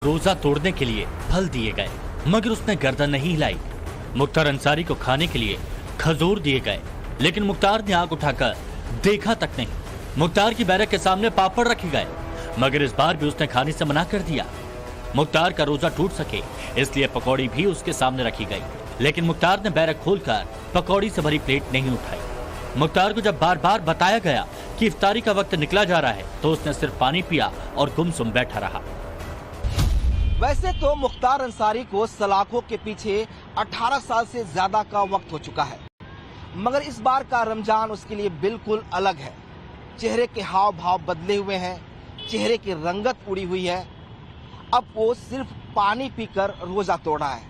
रोजा तोड़ने के लिए फल दिए गए, मगर उसने गर्दन नहीं हिलाई। मुख्तार अंसारी को खाने के लिए खजूर दिए गए, लेकिन मुख्तार ने आंख उठाकर देखा तक नहीं। मुख्तार की बैरक के सामने पापड़ रखे गए, मगर इस बार भी उसने खाने से मना कर दिया। मुख्तार का रोजा टूट सके इसलिए पकौड़ी भी उसके सामने रखी गई, लेकिन मुख्तार ने बैरक खोलकर पकौड़ी से भरी प्लेट नहीं उठाई। मुख्तार को जब बार बार बताया गया कि इफ्तारी का वक्त निकला जा रहा है, तो उसने सिर्फ पानी पिया और गुमसुम बैठा रहा। वैसे तो मुख्तार अंसारी को सलाखों के पीछे 18 साल से ज्यादा का वक्त हो चुका है, मगर इस बार का रमजान उसके लिए बिल्कुल अलग है। चेहरे के हाव भाव बदले हुए हैं, चेहरे की रंगत उड़ी हुई है। अब वो सिर्फ पानी पीकर रोजा तोड़ रहा है।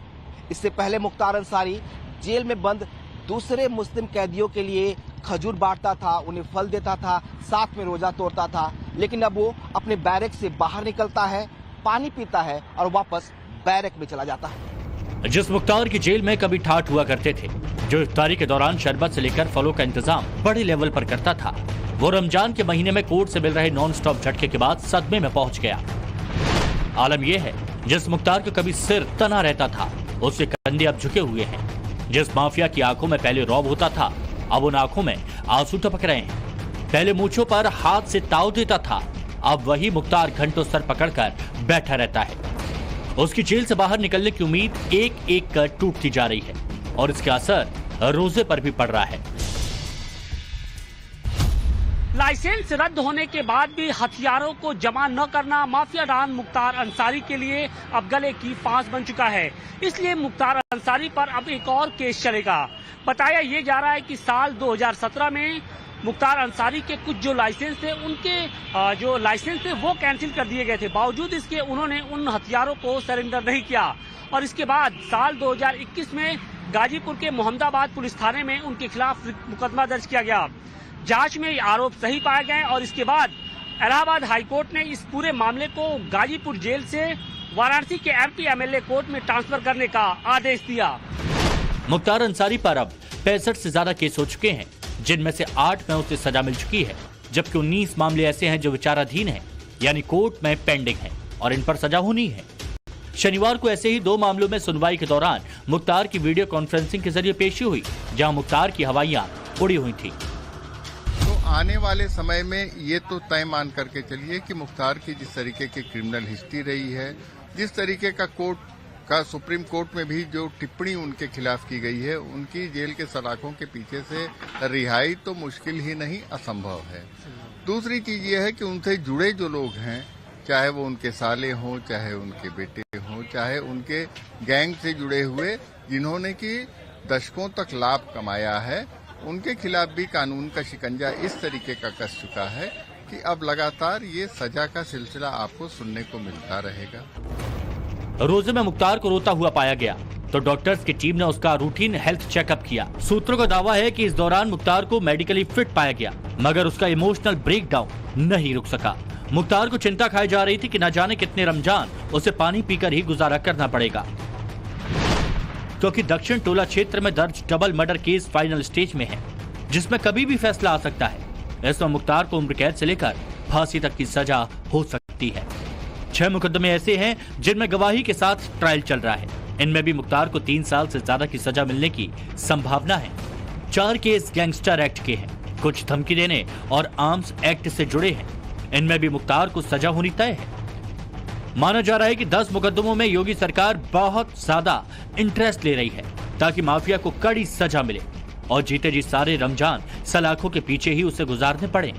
इससे पहले मुख्तार अंसारी जेल में बंद दूसरे मुस्लिम कैदियों के लिए खजूर बांटता था, उन्हें फल देता था, साथ में रोजा तोड़ता था। लेकिन अब वो अपने बैरक से बाहर निकलता है, पानी पीता है और वापस बैरक में चला जाता है। जिस मुख्तार की जेल में कभी ठाठ हुआ करते थे, जो इफ्तारी के दौरान शरबत से लेकर फलों का इंतजाम बड़े लेवल पर करता था, वो रमजान के महीने में कोर्ट से मिल रहे नॉन स्टॉप झटके के बाद सदमे में पहुंच गया। आलम यह है, जिस मुख्तार को कभी सिर तना रहता था, उसके कंधे अब झुके हुए हैं। जिस माफिया की आंखों में पहले रौब होता था, अब उन आंखों में आंसू टपक रहे हैं। पहले मूंछों पर हाथ से ताव देता था, अब वही मुख्तार घंटों सर पकड़कर बैठा रहता है। उसकी जेल से बाहर निकलने की उम्मीद एक एक कर टूटती जा रही है और इसका असर रोजे पर भी पड़ रहा है। लाइसेंस रद्द होने के बाद भी हथियारों को जमा न करना माफिया डॉन मुख्तार अंसारी के लिए अब गले की फांस बन चुका है। इसलिए मुख्तार अंसारी पर अब एक और केस चलेगा। बताया ये जा रहा है कि साल 2017 में मुख्तार अंसारी के कुछ जो लाइसेंस थे, उनके जो लाइसेंस थे वो कैंसिल कर दिए गए थे। बावजूद इसके उन्होंने उन हथियारों को सरेंडर नहीं किया और इसके बाद साल 2021 में गाजीपुर के मोहम्मदाबाद पुलिस थाने में उनके खिलाफ मुकदमा दर्ज किया गया। जांच में ये आरोप सही पाए गए और इसके बाद इलाहाबाद हाईकोर्ट ने इस पूरे मामले को गाजीपुर जेल से वाराणसी के एमपी एमएलए कोर्ट में ट्रांसफर करने का आदेश दिया। मुख्तार अंसारी पर अब 65 से ज्यादा केस हो चुके हैं, जिनमें से 8 में उसे सजा मिल चुकी है, जबकि 19 मामले ऐसे हैं जो विचाराधीन हैं, यानी कोर्ट में पेंडिंग हैं और इन पर सजा होनी है। शनिवार को ऐसे ही 2 मामलों में सुनवाई के दौरान मुख्तार की वीडियो कॉन्फ्रेंसिंग के जरिए पेशी हुई, जहां मुख्तार की हवाइयां उड़ी हुई थी। तो आने वाले समय में ये तो तय मान करके चलिए कि मुख्तार की जिस तरीके की क्रिमिनल हिस्ट्री रही है, जिस तरीके का कोर्ट का सुप्रीम कोर्ट में भी जो टिप्पणी उनके खिलाफ की गई है, उनकी जेल के सलाखों के पीछे से रिहाई तो मुश्किल ही नहीं असंभव है। दूसरी चीज ये है कि उनसे जुड़े जो लोग हैं, चाहे वो उनके साले हों, चाहे उनके बेटे हों, चाहे उनके गैंग से जुड़े हुए जिन्होंने कि दशकों तक लाभ कमाया है, उनके खिलाफ भी कानून का शिकंजा इस तरीके का कस चुका है कि अब लगातार ये सजा का सिलसिला आपको सुनने को मिलता रहेगा। रोजे में मुख्तार को रोता हुआ पाया गया तो डॉक्टर्स की टीम ने उसका रूटीन हेल्थ चेकअप किया। सूत्रों का दावा है कि इस दौरान मुख्तार को मेडिकली फिट पाया गया, मगर उसका इमोशनल ब्रेकडाउन नहीं रुक सका। मुख्तार को चिंता खाई जा रही थी कि न जाने कितने रमजान उसे पानी पीकर ही गुजारा करना पड़ेगा, क्योंकि दक्षिण टोला क्षेत्र में दर्ज double murder case final stage में है, जिसमें कभी भी फैसला आ सकता है। इसमें मुख्तार को उम्र कैद से लेकर फांसी तक की सजा हो सकती है। 6 मुकदमे ऐसे हैं जिनमें गवाही के साथ ट्रायल चल रहा है। इनमें भी मुख्तार को 3 साल से ज्यादा की सजा मिलने की संभावना है। 4 केस गैंगस्टर एक्ट के हैं, कुछ धमकी देने और आर्म्स एक्ट से जुड़े हैं। इनमें भी मुख्तार को सजा होनी तय है। माना जा रहा है कि 10 मुकदमों में योगी सरकार बहुत ज्यादा इंटरेस्ट ले रही है ताकि माफिया को कड़ी सजा मिले और जीते जी सारे रमजान सलाखों के पीछे ही उसे गुजारने पड़े।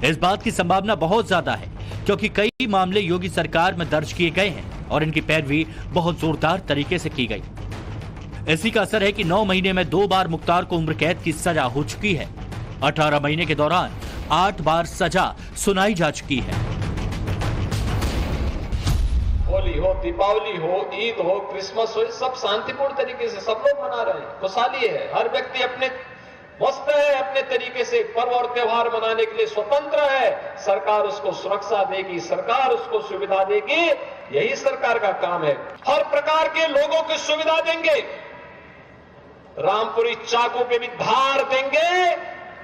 इस बात की संभावना बहुत ज्यादा है क्योंकि कई मामले योगी सरकार में दर्ज किए गए हैं और इनकी पैरवी बहुत जोरदार तरीके से की गई। इसी का असर है कि 9 महीने में 2 बार मुख्तार को उम्र कैद की सजा हो चुकी है। 18 महीने के दौरान 8 बार सजा सुनाई जा चुकी है। होली हो, दीपावली हो, ईद हो, क्रिसमस हो, सब शांतिपूर्ण तरीके से सब लोग मना रहे हैं, खुशहाली है। हर व्यक्ति अपने मस्त है, अपने तरीके से पर्व और त्योहार मनाने के लिए स्वतंत्र है। सरकार उसको सुरक्षा देगी, सरकार उसको सुविधा देगी, यही सरकार का काम है। हर प्रकार के लोगों की सुविधा देंगे, रामपुरी चाकू पे भी धार देंगे,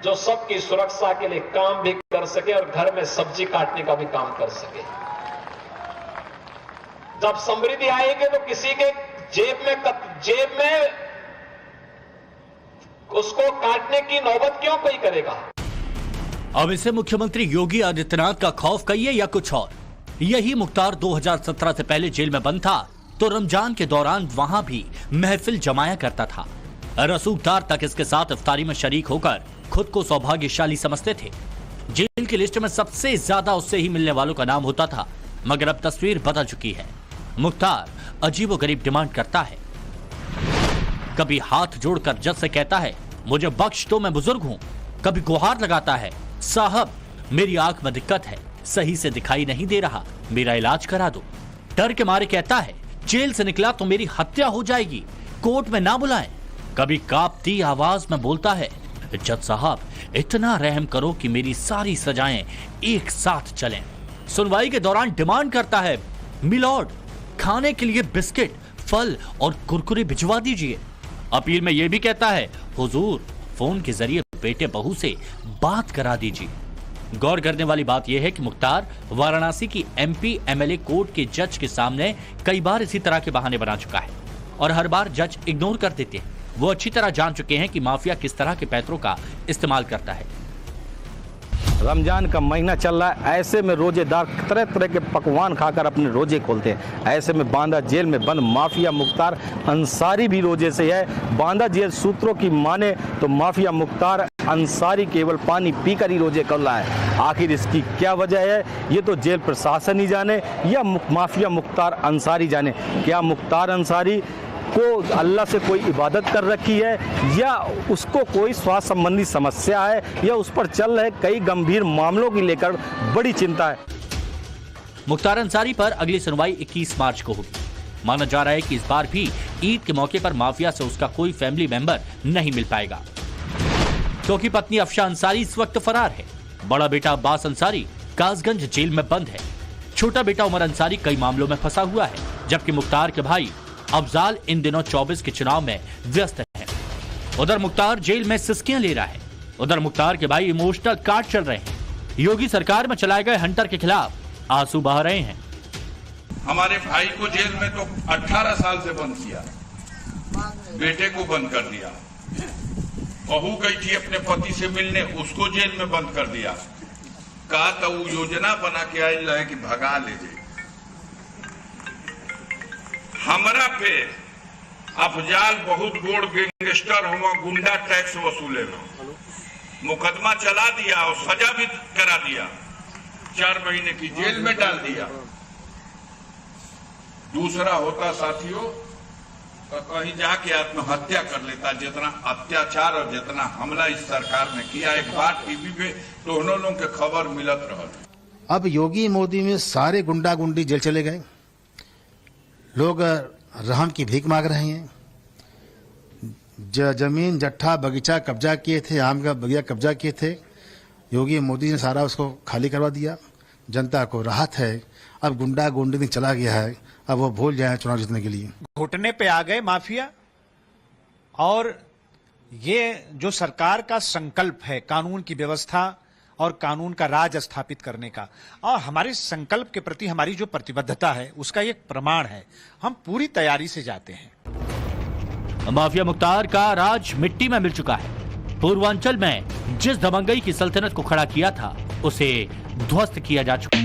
जो सबकी सुरक्षा के लिए काम भी कर सके और घर में सब्जी काटने का भी काम कर सके। जब समृद्धि आएगी तो किसी के जेब में उसको काटने की नौबत क्यों कोई करेगा। अब इसे मुख्यमंत्री योगी आदित्यनाथ का खौफ कहिए या कुछ और। यही मुख्तार 2017 से पहले जेल में बंद था तो रमजान के दौरान वहां भी महफिल जमाया करता था। रसूखदार तक इसके साथ इफ्तारी में शरीक होकर खुद को सौभाग्यशाली समझते थे। जेल की लिस्ट में सबसे ज्यादा उससे ही मिलने वालों का नाम होता था। मगर अब तस्वीर बदल चुकी है। मुख्तार अजीबोगरीब डिमांड करता है। कभी हाथ जोड़कर जज से कहता है मुझे बख्श दो, मैं बुजुर्ग हूं। कभी गुहार लगाता है साहब मेरी आंख में दिक्कत है, सही से दिखाई नहीं दे रहा, मेरा इलाज करा दो। डर के मारे कहता है जेल से निकला तो मेरी हत्या हो जाएगी, कोर्ट में ना बुलाएं। कभी कांपती आवाज में बोलता है जज साहब इतना रहम करो कि मेरी सारी सजाएं एक साथ चलें। सुनवाई के दौरान डिमांड करता है मिलॉर्ड खाने के लिए बिस्किट, फल और कुरकुरे भिजवा दीजिए। अपील में यह भी कहता है हुजूर फोन के जरिए बेटे बहू से बात करा दीजिए। गौर करने वाली बात यह है कि मुख्तार वाराणसी की MP MLA कोर्ट के जज के सामने कई बार इसी तरह के बहाने बना चुका है और हर बार जज इग्नोर कर देते हैं। वो अच्छी तरह जान चुके हैं कि माफिया किस तरह के पैतरों का इस्तेमाल करता है। रमजान का महीना चल रहा है, ऐसे में रोजेदार तरह तरह के पकवान खाकर अपने रोजे खोलते हैं। ऐसे में बांदा जेल में बंद माफिया मुख्तार अंसारी भी रोजे से है। बांदा जेल सूत्रों की माने तो माफिया मुख्तार अंसारी केवल पानी पीकर ही रोजे कर रहा है। आखिर इसकी क्या वजह है ये तो जेल प्रशासन ही जाने या माफिया मुख्तार अंसारी जाने। क्या मुख्तार अंसारी को अल्लाह से कोई इबादत कर रखी है या उसको कोई स्वास्थ्य संबंधी समस्या है या उस पर चल रहे कई गंभीर मामलों की लेकर बड़ी चिंता है। मुख्तार अंसारी पर अगली सुनवाई 21 मार्च को होगी। माना जा रहा है कि इस बार भी ईद के मौके पर माफिया से उसका कोई फैमिली मेंबर नहीं मिल पाएगा क्योंकि पत्नी अफशा अंसारी इस वक्त फरार है। बड़ा बेटा अब्बास अंसारी कासगंज जेल में बंद है। छोटा बेटा उमर अंसारी कई मामलों में फंसा हुआ है, जबकि मुख्तार के भाई अफजाल इन दिनों 24 के चुनाव में व्यस्त है। उधर मुख्तार जेल में सिस्कियां ले रहा है, उधर मुख्तार के भाई इमोशनल कार्ड चल रहे हैं। योगी सरकार में चलाए गए हंटर के खिलाफ आंसू बहा रहे हैं। हमारे भाई को जेल में तो 18 साल से बंद किया, बेटे को बंद कर दिया, बहू गई थी अपने पति से मिलने, उसको जेल में बंद कर दिया। कहा तो वो योजना बना के आई है कि भगा ले जाए। हमरा पे अफजाल बहुत गोड़ गैंगस्टर हुआ, गुंडा टैक्स वसूले में मुकदमा चला दिया और सजा भी करा दिया, 4 महीने की जेल में डाल दिया। दूसरा होता साथियों तो कहीं जाके आत्महत्या कर लेता। जितना अत्याचार और जितना हमला इस सरकार ने किया, एक बार टीवी पे दोनों लोगों के खबर मिलत रहा। अब योगी मोदी में सारे गुंडा गुंडी जेल चले गए, लोग रहम की भीख मांग रहे हैं। जमीन जट्ठा बगीचा कब्जा किए थे, आम का बगिया कब्जा किए थे, योगी मोदी ने सारा उसको खाली करवा दिया। जनता को राहत है, अब गुंडा गुंडी चला गया है, अब वो भूल जाए चुनाव जीतने के लिए। घुटने पे आ गए माफिया। और ये जो सरकार का संकल्प है कानून की व्यवस्था और कानून का राज स्थापित करने का, और हमारे संकल्प के प्रति हमारी जो प्रतिबद्धता है उसका एक प्रमाण है। हम पूरी तैयारी से जाते हैं। माफिया मुख्तार का राज मिट्टी में मिल चुका है। पूर्वांचल में जिस दबंगई की सल्तनत को खड़ा किया था उसे ध्वस्त किया जा चुका है।